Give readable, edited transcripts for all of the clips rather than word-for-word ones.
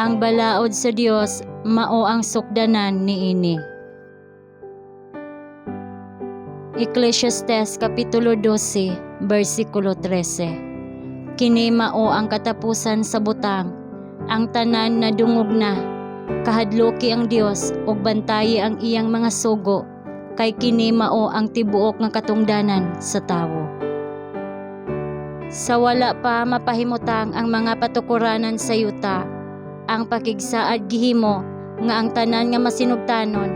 Ang balaod sa Dios mao ang sukdanan niini. Ecclesiastes Kapitulo 12, versikulo 13. Kini mao ang katapusan sa butang, ang tanan na dungog na. Kahadloki ang Dios ug bantayi ang iyang mga sugo, kay kini mao ang tibuok nga katungdanan sa tawo. Sa wala pa mapahimutang ang mga patukuranan sa yuta, ang pakigsaad gihimo nga ang tanan nga masinugtanon,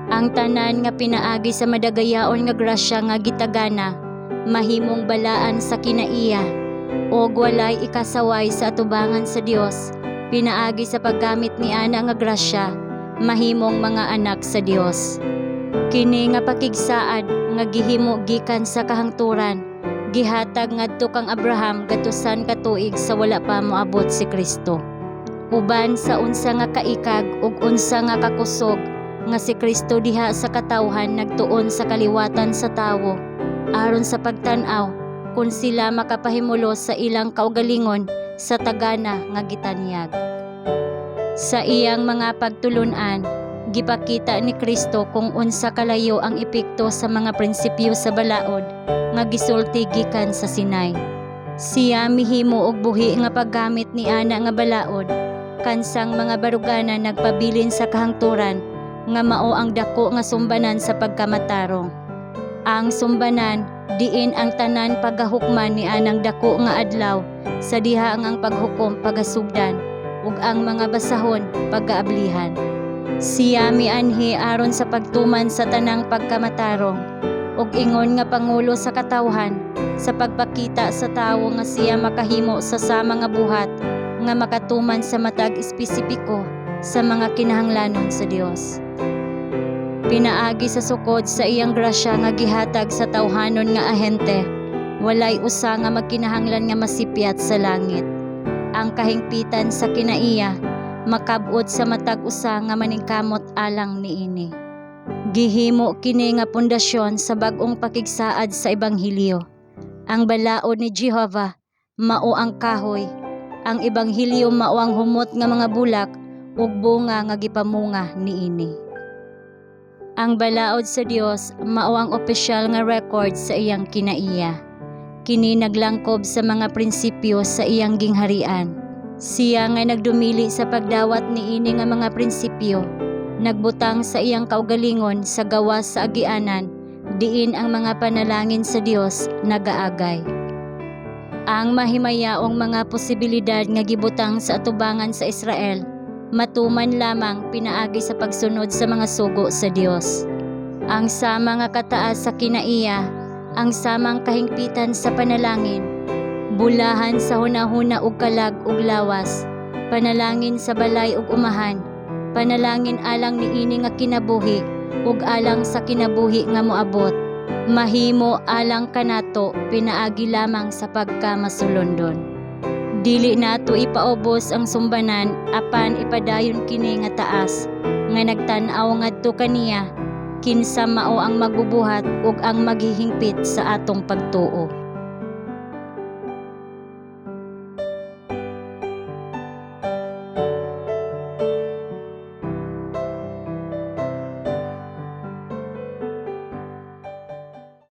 ang tanan nga pinaagi sa madagayaon nga grasya nga gitagana, mahimong balaan sa kinaiya, og walay ikasaway sa atubangan sa Dios, pinaagi sa paggamit ni ana nga grasya, mahimong mga anak sa Dios. Kini nga pakigsaad nga gihimo gikan sa kahangturan, gihatag ngadto kang Abraham gatusan ka tuig sa wala pa moabot si Kristo. Uban sa unsa nga kaikag ug unsa nga kakusog nga si Kristo diha sa katawhan nagtuon sa kaliwatan sa tawo, aron sa pagtan-aw kung sila makapahimulos sa ilang kaugalingon sa tagana nga gitanyag. Sa iyang mga pagtulun-an, gipakita ni Kristo kung unsa kalayo ang epekto sa mga prinsipyo sa balaod nga gisulti gikan sa Sinai. Siya mihimo og buhi nga paggamit ni ana nga balaod kansang mga barugana nagpabilin sa kahangturan nga mao ang dako nga sumbanan sa pagkamatarong. Ang sumbanan diin ang tanan pagahukman ni anang dako nga adlaw sa diha ang paghukom pagasugdan ug ang mga basahon pagaablihan. Siya mianhi aron sa pagtuman sa tanang pagkamatarong ug ingon nga pangulo sa katawhan sa pagpakita sa tawo nga siya makahimo sa sama nga buhat nga makatuman sa matag espesipiko sa mga kinahanglanon sa Dios. Pinaagi sa sukod sa iyang grasya nga gihatag sa tawhanon nga ahente, walay usa nga magkinahanglan nga masipyat sa langit. Ang kahingpitan sa kinaiya makab-ot sa matag usa nga maningkamot alang niini. Gihimo kini nga pundasyon sa bag-ong pakigsaad sa ebanghelyo. Ang balaod ni Jehovah mao ang kahoy, ang ebanghelyo mao ang humot nga mga bulak ug bunga nga gipamunga niini. Ang balaod sa Dios mao ang opisyal nga record sa iyang kinaiya. Kini naglangkob sa mga prinsipyo sa iyang gingharian. Siya nga nagdumili sa pagdawat niini nga mga prinsipyo, nagbutang sa iyang kaugalingon sa gawas sa agianan, diin ang mga panalangin sa Dios nagaagay. Ang mahimayaong mga posibilidad nga gibutang sa atubangan sa Israel, matuman lamang pinaagi sa pagsunod sa mga sugo sa Dios. Ang sama nga kataas sa kinaiya, ang samang kahingpitan sa panalangin, bulahan sa hunahuna ug kalag ug lawas, panalangin sa balay ug umahan, panalangin alang niini nga kinabuhi ug alang sa kinabuhi nga moabot, mahimo alang kanato pinaagi lamang sa pagkamasulondon. Dili nato ipaubos ang sumbanan apan ipadayon kini nga taas nga nagtan-aw ngadto kaniya kinsa mao ang magbubuhat ug ang maghihingpit sa atong pagtuo.